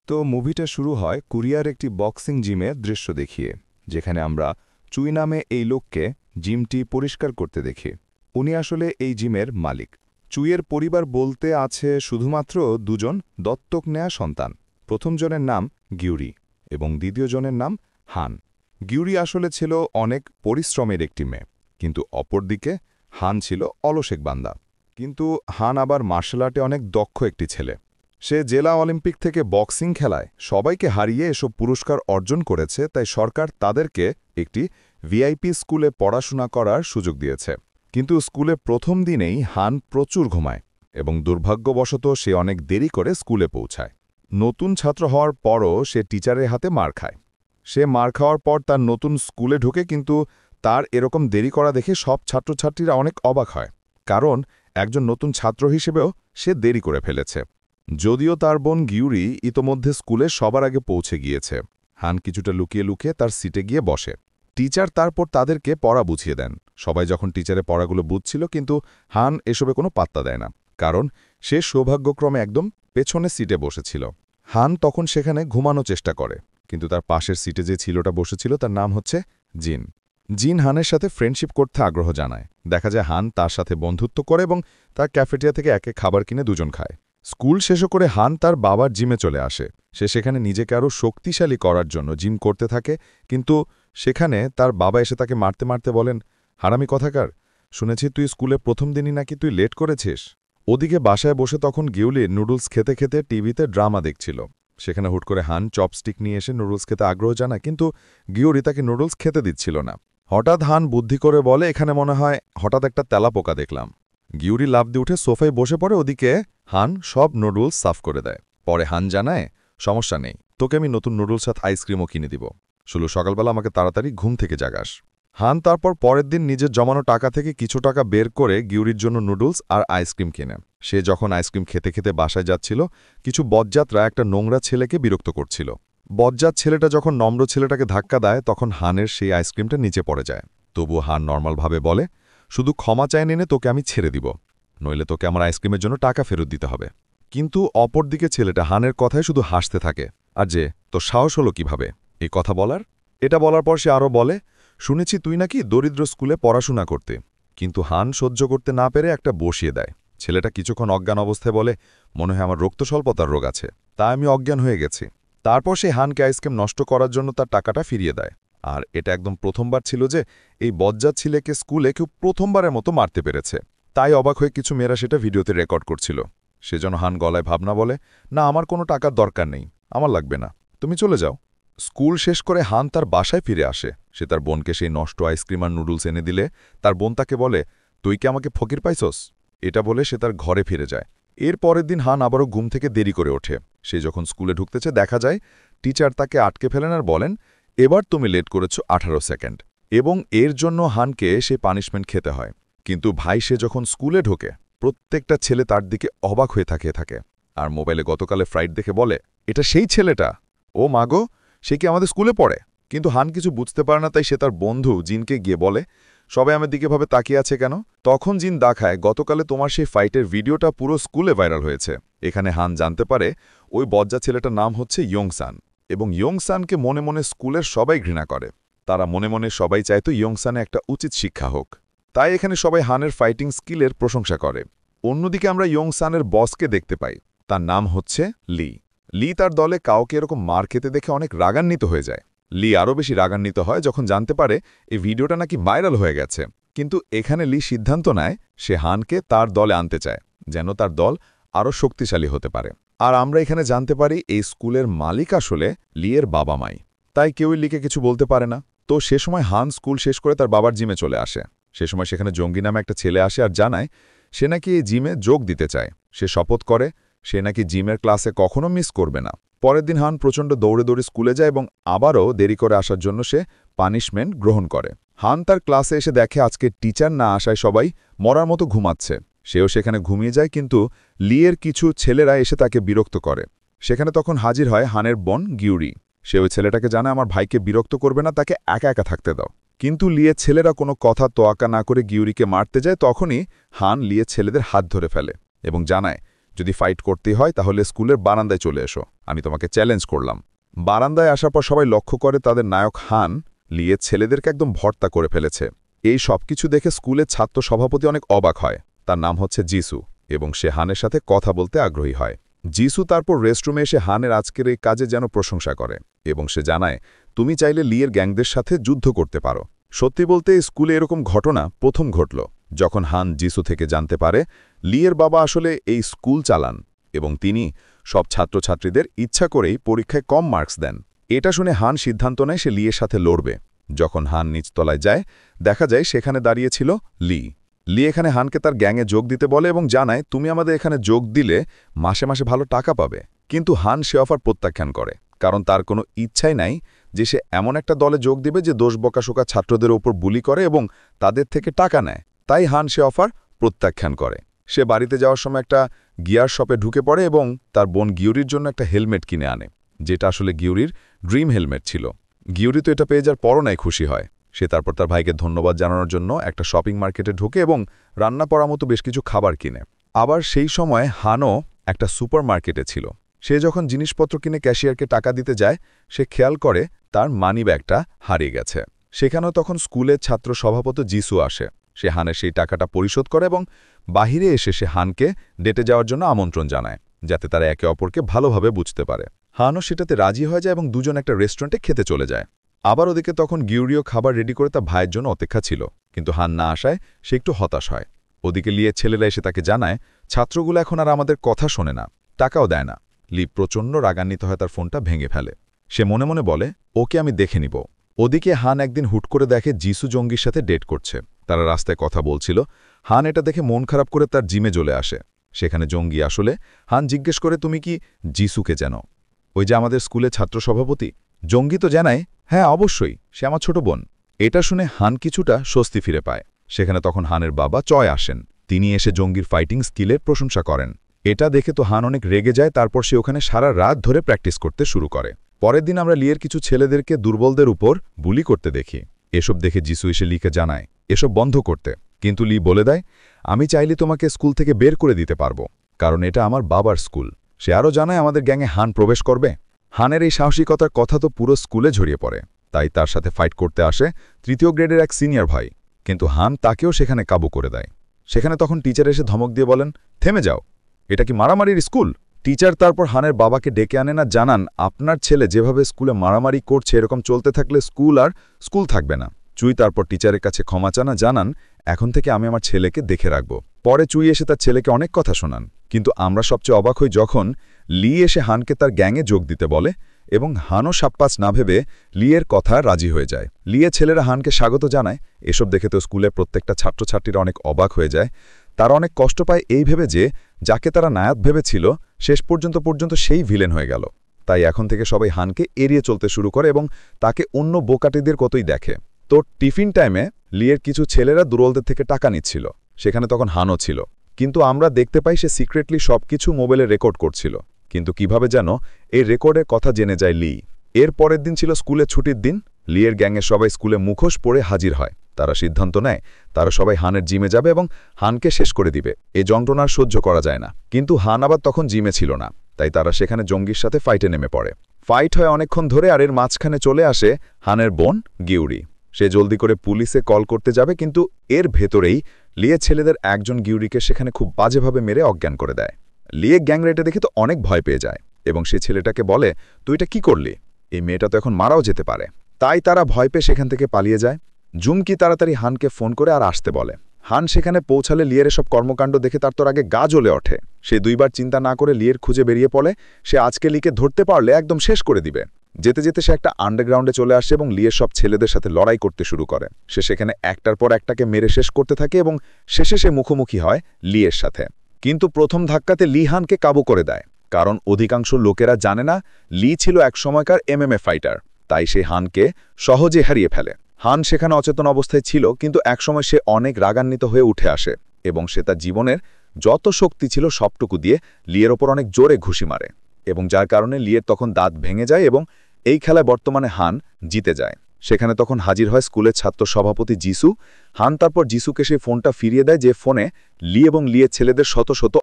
তো মুভিটা শুরু হয় কোরিয়ার একটি বক্সিং জিমের দৃশ্য দেখিয়ে, যেখানে আমরা চুই নামে এই লোককে জিমটি পরিষ্কার করতে দেখি। উনি আসলে এই জিমের মালিক। চুইয়ের পরিবার বলতে আছে শুধুমাত্র দুজন দত্তক নেয়া সন্তান। প্রথম জনের নাম গিউরি এবং দ্বিতীয় জনের নাম হান। গিউরি আসলে ছিল অনেক পরিশ্রমের একটি মেয়ে, কিন্তু অপরদিকে হান ছিল অলসেক বান্দা। কিন্তু হান আবার মার্শাল আর্টে অনেক দক্ষ একটি ছেলে। সে জেলা অলিম্পিক থেকে বক্সিং খেলায় সবাইকে হারিয়ে এসব পুরস্কার অর্জন করেছে, তাই সরকার তাদেরকে একটি ভিআইপি স্কুলে পড়াশোনা করার সুযোগ দিয়েছে। কিন্তু স্কুলে প্রথম দিনেই হান প্রচুর ঘুমায় এবং দুর্ভাগ্যবশত সে অনেক দেরি করে স্কুলে পৌঁছায়। নতুন ছাত্র হওয়ার পরও সে টিচারের হাতে মার খায়। সে মার খাওয়ার পর তার নতুন স্কুলে ঢুকে, কিন্তু তার এরকম দেরি করা দেখে সব ছাত্রছাত্রীরা অনেক অবাক হয়, কারণ একজন নতুন ছাত্র হিসেবেও সে দেরি করে ফেলেছে। যদিও তার বোন গিউরি ইতোমধ্যে স্কুলে সবার আগে পৌঁছে গিয়েছে। হান কিছুটা লুকিয়ে লুকিয়ে তার সিটে গিয়ে বসে। টিচার তারপর তাদেরকে পড়া বুঝিয়ে দেন। সবাই যখন টিচারের পড়াগুলো বুঝছিল, কিন্তু হান এসবে কোনো পাত্তা দেয় না, কারণ সে সৌভাগ্যক্রমে একদম পেছনে সিটে বসেছিল। হান তখন সেখানে ঘুমানোর চেষ্টা করে, কিন্তু তার পাশের সিটে যে ছেলেটা বসেছিল তার নাম হচ্ছে জিন। জিন হানের সাথে ফ্রেন্ডশিপ করতে আগ্রহ জানায়। দেখা যায় হান তার সাথে বন্ধুত্ব করে এবং তার ক্যাফেটেরিয়া থেকে একে খাবার কিনে দুজন খায়। স্কুল শেষ করে হান তার বাবার জিমে চলে আসে। সে সেখানে নিজেকে আরও শক্তিশালী করার জন্য জিম করতে থাকে, কিন্তু সেখানে তার বাবা এসে তাকে মারতে মারতে বলেন, হারামি কথাকার, শুনেছি তুই স্কুলে প্রথম দিনই নাকি তুই লেট করেছিস। ওদিকে বাসায় বসে তখন গিউলি নুডলস খেতে খেতে টিভিতে ড্রামা দেখছিল। সেখানে হুট করে হান চপস্টিক নিয়ে এসে নুডলস খেতে আগ্রহ জানায়, কিন্তু গিউরি তাকে নুডলস খেতে দিচ্ছিল না। হঠাৎ হান বুদ্ধি করে বলে, এখানে মনে হয় হঠাৎ একটা তেলাপোকা দেখলাম। গিউরি লাফ দিয়ে উঠে সোফায় বসে পড়ে। ওদিকে হান সব নুডলস সাফ করে দেয়। পরে হান জানায়, সমস্যা নেই, তোকে আমি নতুন নুডলস সাথে আইসক্রিমও কিনে দিব, শুধু সকালবেলা আমাকে তাড়াতাড়ি ঘুম থেকে জাগাস। হান তারপর পরের দিন নিজের জমানো টাকা থেকে কিছু টাকা বের করে গিউরির জন্য নুডলস আর আইসক্রিম কিনে। সে যখন আইসক্রিম খেতে খেতে বাসায় যাচ্ছিল, কিছু বজ্জাতরা একটা নোংরা ছেলেকে বিরক্ত করছিল। বজ্জাত ছেলেটা যখন নম্র ছেলেটাকে ধাক্কা দেয়, তখন হানের সেই আইসক্রিমটা নিচে পড়ে যায়। তবু হান নর্মালভাবে বলে, শুধু ক্ষমা চায় নেনে তোকে আমি ছেড়ে দিব, নইলে তোকে আমার আইসক্রিমের জন্য টাকা ফেরত দিতে হবে। কিন্তু অপরদিকে ছেলেটা হানের কথায় শুধু হাসতে থাকে। আর যে তোর সাহস হলো কিভাবে এই কথা বলার? এটা বলার পর সে আরও বলে, শুনেছি তুই নাকি দরিদ্র স্কুলে পড়াশোনা করতে। কিন্তু হান সহ্য করতে না পেরে একটা বসিয়ে দেয়। ছেলেটা কিছুক্ষণ অজ্ঞান অবস্থায় বলে, মনে হয় আমার রক্তস্বল্পতার রোগ আছে, তাই আমি অজ্ঞান হয়ে গেছি। তারপর সে হানকে আইসক্রিম নষ্ট করার জন্য তার টাকাটা ফিরিয়ে দেয়। আর এটা একদম প্রথমবার ছিল যে এই বজ্জাত ছেলেকে স্কুলে কেউ প্রথমবারের মতো মারতে পেরেছে। তাই অবাক হয়ে কিছু মেয়েরা সেটা ভিডিওতে রেকর্ড করছিল। সেজন্য হান গলায় ভাবনা বলে, না, আমার কোনো টাকার দরকার নেই, আমার লাগবে না, তুমি চলে যাও। স্কুল শেষ করে হান তার বাসায় ফিরে আসে। সে তার বোনকে সেই নষ্ট আইসক্রিম আর নুডলস এনে দিলে তার বোন তাকে বলে, তুই কি আমাকে ফকির পাইছস? এটা বলে সে তার ঘরে ফিরে যায়। এর পরের দিন হান আবারও ঘুম থেকে দেরি করে ওঠে। সে যখন স্কুলে ঢুকতেছে, দেখা যায় টিচার তাকে আটকে ফেলেন আর বলেন, এবার তুমি লেট করেছ 18 সেকেন্ড, এবং এর জন্য হানকে সে পানিশমেন্ট খেতে হয়। কিন্তু ভাই, সে যখন স্কুলে ঢোকে, প্রত্যেকটা ছেলে তার দিকে অবাক হয়ে থাকে আর মোবাইলে গতকালে ফ্লাইট দেখে বলে, এটা সেই ছেলেটা, ও মাগো, সে কি আমাদের স্কুলে পড়ে? কিন্তু হান কিছু বুঝতে পারে না, তাই সে তার বন্ধু জিনকে গিয়ে বলে, সবাই আমার দিকে ভাবে তাকিয়ে আছে কেন? তখন জিন দেখায়, গতকালে তোমার সেই ফাইটের ভিডিওটা পুরো স্কুলে ভাইরাল হয়েছে। এখানে হান জানতে পারে ওই বজ্জা ছেলেটার নাম হচ্ছে ইয়ংসান, এবং ইয়ংসানকে মনে মনে স্কুলের সবাই ঘৃণা করে। তারা মনে মনে সবাই চাইতো ইয়ংসানে একটা উচিত শিক্ষা হোক। তাই এখানে সবাই হানের ফাইটিং স্কিলের প্রশংসা করে। অন্যদিকে আমরা ইয়ংসানের বসকে দেখতে পাই। তার নাম হচ্ছে লি। লি তার দলে কাউকে এরকম মার খেতে দেখে অনেক রাগান্বিত হয়ে যায়। লি আরও বেশি রাগান্বিত হয় যখন জানতে পারে এই ভিডিওটা নাকি ভাইরাল হয়ে গেছে। কিন্তু এখানে লি সিদ্ধান্ত নেয় সে হানকে তার দলে আনতে চায়, যেন তার দল আরও শক্তিশালী হতে পারে। আর আমরা এখানে জানতে পারি এই স্কুলের মালিক আসলে লিয়ের বাবা মাই। তাই কেউই লিকে কিছু বলতে পারে না। তো সে সময় হান স্কুল শেষ করে তার বাবার জিমে চলে আসে। সে সময় সেখানে জঙ্গি নামে একটা ছেলে আসে আর জানায় সে নাকি এই জিমে যোগ দিতে চায়। সে শপথ করে সে নাকি জিমের ক্লাসে কখনো মিস করবে না। পরের দিন হান প্রচণ্ড দৌড়ে দৌড়ে স্কুলে যায় এবং আবারও দেরি করে আসার জন্য সে পানিশমেন্ট গ্রহণ করে। হান তার ক্লাসে এসে দেখে আজকে টিচার না আসায় সবাই মরার মতো ঘুমাচ্ছে। সেও সেখানে ঘুমিয়ে যায়, কিন্তু লিয়ের কিছু ছেলেরা এসে তাকে বিরক্ত করে। সেখানে তখন হাজির হয় হানের বোন গিউরি। সে ওই ছেলেটাকে জানায়, আমার ভাইকে বিরক্ত করবে না, তাকে একা একা থাকতে দাও। কিন্তু লিয়ের ছেলেরা কোনো কথা তোয়াক্কা না করে গিউরিকে মারতে যায়। তখনই হান লিয়ের ছেলেদের হাত ধরে ফেলে এবং জানায় যদি ফাইট করতে হয় তাহলে স্কুলের বারান্দায় চলে এসো, আমি তোমাকে চ্যালেঞ্জ করলাম। বারান্দায় আসার পর সবাই লক্ষ্য করে তাদের নায়ক হান লিয়ের ছেলেদেরকে একদম ভর্তা করে ফেলেছে। এই সবকিছু দেখে স্কুলের ছাত্র সভাপতি অনেক অবাক হয়। তার নাম হচ্ছে জিসু এবং সে হানের সাথে কথা বলতে আগ্রহী হয়। জিসু তারপর রেস্টরুমে এসে হানের আজকের এই কাজে যেন প্রশংসা করে এবং সে জানায়, তুমি চাইলে লিয়ের গ্যাংদের সাথে যুদ্ধ করতে পারো। সত্যি বলতে স্কুলে এরকম ঘটনা প্রথম ঘটল যখন হান জিসু থেকে জানতে পারে লিয়ের বাবা আসলে এই স্কুল চালান এবং তিনি সব ছাত্রছাত্রীদের ইচ্ছা করেই পরীক্ষায় কম মার্কস দেন। এটা শুনে হান সিদ্ধান্ত নেয় সে লিয়ের সাথে লড়বে। যখন হান নিচতলায় যায় দেখা যায় সেখানে দাঁড়িয়েছিল লি এখানে হানকে তার গ্যাংয়ে যোগ দিতে বলে এবং জানায়, তুমি আমাদের এখানে যোগ দিলে মাসে মাসে ভালো টাকা পাবে। কিন্তু হান সে অফার প্রত্যাখ্যান করে, কারণ তার কোনো ইচ্ছাই নাই যে সে এমন একটা দলে যোগ দিবে যে দোষ বকাশোকা ছাত্রদের উপর বুলি করে এবং তাদের থেকে টাকা নেয়। তাই হান সে অফার প্রত্যাখ্যান করে। সে বাড়িতে যাওয়ার সময় একটা গিয়ার শপে ঢুকে পড়ে এবং তার বোন গিউরির জন্য একটা হেলমেট কিনে আনে, যেটা আসলে গিউরির ড্রিম হেলমেট ছিল। গিউরি তো এটা পেয়ে যাওয়ার পরও নাই খুশি হয়। সে তারপর তার ভাইকে ধন্যবাদ জানানোর জন্য একটা শপিং মার্কেটে ঢুকে এবং রান্না করার মতো বেশ কিছু খাবার কিনে। আবার সেই সময় হানও একটা সুপার মার্কেটে ছিল। সে যখন জিনিসপত্র কিনে ক্যাশিয়ারকে টাকা দিতে যায় সে খেয়াল করে তার মানি ব্যাগটা হারিয়ে গেছে। সেখানেও তখন স্কুলের ছাত্র সভাপতি জিসু আসে। সে হানের সেই টাকাটা পরিশোধ করে এবং বাহিরে এসে সে হানকে ডেটে যাওয়ার জন্য আমন্ত্রণ জানায়, যাতে তারা একে অপরকে ভালোভাবে বুঝতে পারে। হানও সেটাতে রাজি হয়ে যায় এবং দুজন একটা রেস্টুরেন্টে খেতে চলে যায়। আবার ওদিকে তখন গিউরিও খাবার রেডি করে তার ভাইয়ের জন্য অপেক্ষা ছিল, কিন্তু হান না আসায় সে একটু হতাশ হয়। ওদিকে লিয়ের ছেলেরা এসে তাকে জানায়, ছাত্রগুলো এখন আর আমাদের কথা শোনে না, টাকাও দেয় না। লি প্রচণ্ড রাগান্বিত হয়ে তার ফোনটা ভেঙে ফেলে। সে মনে মনে বলে, ওকে আমি দেখে নিব। ওদিকে হান একদিন হুট করে দেখে জিসু জঙ্গির সাথে ডেট করছে। তারা রাস্তায় কথা বলছিল। হান এটা দেখে মন খারাপ করে তার জিমে চলে আসে। সেখানে জঙ্গি আসলে হান জিজ্ঞেস করে, তুমি কি জিসুকে জানো? ওই যে আমাদের স্কুলের ছাত্র সভাপতি। জঙ্গি তো জানায়, হ্যাঁ অবশ্যই, সে আমার ছোট বোন। এটা শুনে হান কিছুটা স্বস্তি ফিরে পায়। সেখানে তখন হানের বাবা চয় আসেন। তিনি এসে জঙ্গির ফাইটিং স্কিলের প্রশংসা করেন। এটা দেখে তো হান অনেক রেগে যায়। তারপর সে ওখানে সারা রাত ধরে প্র্যাকটিস করতে শুরু করে। পরের দিন আমরা লিয়ের কিছু ছেলেদেরকে দুর্বলদের উপর বুলি করতে দেখি। এসব দেখে জিসু এসে লিকে জানায় এসব বন্ধ করতে, কিন্তু লি বলে দেয়, আমি চাইলে তোমাকে স্কুল থেকে বের করে দিতে পারবো, কারণ এটা আমার বাবার স্কুল। সে আরও জানায় আমাদের গ্যাংয়ে হান প্রবেশ করবে। হানের এই সাহসিকতার কথা তো পুরো স্কুলে ছড়িয়ে পড়ে। তাই তার সাথে ফাইট করতে আসে তৃতীয় গ্রেডের এক সিনিয়র ভাই, কিন্তু হান তাকেও সেখানে কাবু করে দেয়। সেখানে তখন টিচার এসে ধমক দিয়ে বলেন, থেমে যাও, এটা কি মারামারির স্কুল? টিচার তারপর হানের বাবাকে ডেকে আনেন আর জানান, আপনার ছেলে যেভাবে স্কুলে মারামারি করছে এরকম চলতে থাকলে স্কুল থাকবে না। চুই তারপর টিচারের কাছে ক্ষমা চানা জানান, এখন থেকে আমি আমার ছেলেকে দেখে রাখব। পরে চুই এসে তার ছেলেকে অনেক কথা শোনান, কিন্তু আমরা সবচেয়ে অবাক হই যখন লি এসে হানকে তার গ্যাংয়ে যোগ দিতে বলে এবং হানও সাপ্পাস না ভেবে লিয়ের কথা রাজি হয়ে যায়। লিয়ের ছেলেরা হানকে স্বাগত জানায়। এসব দেখে তো স্কুলের প্রত্যেকটা ছাত্রছাত্রীরা অনেক অবাক হয়ে যায়। তারা অনেক কষ্ট পায় এই ভেবে যে যাকে তারা নায়ক ভেবেছিল শেষ পর্যন্ত সেই ভিলেন হয়ে গেল। তাই এখন থেকে সবাই হানকে এড়িয়ে চলতে শুরু করে এবং তাকে অন্য বোকাটিদের কতই দেখে। তো টিফিন টাইমে লিয়ের কিছু ছেলেরা দুর্বলদের থেকে টাকা নিচ্ছিল। সেখানে তখন হানও ছিল, কিন্তু আমরা দেখতে পাই সে সিক্রেটলি সবকিছু মোবাইলে রেকর্ড করছিল। কিন্তু কিভাবে যেন এই রেকর্ডের কথা জেনে যায় লি। এর পরের দিন ছিল স্কুলের ছুটির দিন। লিয়ের গ্যাংয়ের সবাই স্কুলে মুখোশ পরে হাজির হয়। তারা সিদ্ধান্ত নেয় তারা সবাই হানের জিমে যাবে এবং হানকে শেষ করে দিবে। এই যন্ত্রণার সহ্য করা যায় না, কিন্তু হান আবার তখন জিমে ছিল না। তাই তারা সেখানে জঙ্গির সাথে ফাইটে নেমে পড়ে। ফাইট হয় অনেকক্ষণ ধরে, আর এর মাঝখানে চলে আসে হানের বোন গিউরি। সে জলদি করে পুলিশে কল করতে যাবে, কিন্তু এর ভেতরেই লিয়ে ছেলেদের একজন গিউরিকে সেখানে খুব বাজেভাবে মেরে অজ্ঞান করে দেয়। লিয়ে গ্যাং রেটে দেখে তো অনেক ভয় পেয়ে যায় এবং সে ছেলেটাকে বলে, তুই এটা কি করলি? এই মেয়েটা তো এখন মারাও যেতে পারে। তাই তারা ভয় পেয়ে সেখান থেকে পালিয়ে যায়। জুমকি তাড়াতাড়ি হানকে ফোন করে আর আসতে বলে। হান সেখানে পৌঁছালে লিয়ের সব কর্মকাণ্ড দেখে তার তোর আগে গা জ্বলে ওঠে। সে দুইবার চিন্তা না করে লিয়ের খুঁজে বেরিয়ে পড়ে। সে আজকে লিকে ধরতে পারলে একদম শেষ করে দিবে। যেতে যেতে সে একটা আন্ডারগ্রাউন্ডে চলে আসে এবং লিয়ের সব ছেলেদের সাথে লড়াই করতে শুরু করে। সে সেখানে একটার পর একটাকে মেরে শেষ করতে থাকে এবং শেষে সে মুখোমুখি হয় লিয়ের সাথে। কিন্তু প্রথম ধাক্কাতে লি হানকে কাবু করে দেয়, কারণ অধিকাংশ লোকেরা জানে না লি ছিল এক সময়কার MMA ফাইটার। তাই সে হানকে সহজে হারিয়ে ফেলে। হান সেখানে অচেতন অবস্থায় ছিল, কিন্তু একসময় সে অনেক রাগান্বিত হয়ে উঠে আসে এবং সে তার জীবনের যত শক্তি ছিল সবটুকু দিয়ে লিয়ের ওপর অনেক জোরে ঘুষি মারে, এবং যার কারণে লিয়ের তখন দাঁত ভেঙে যায় এবং এই খেলায় বর্তমানে হান জিতে যায়। সেখানে তখন হাজির হয় স্কুলের ছাত্র সভাপতি জিসু। হান তারপর জিসুকে সেই ফোনটা ফিরিয়ে দেয়, যে ফোনে লি এবং লিয়ের ছেলেদের শত শত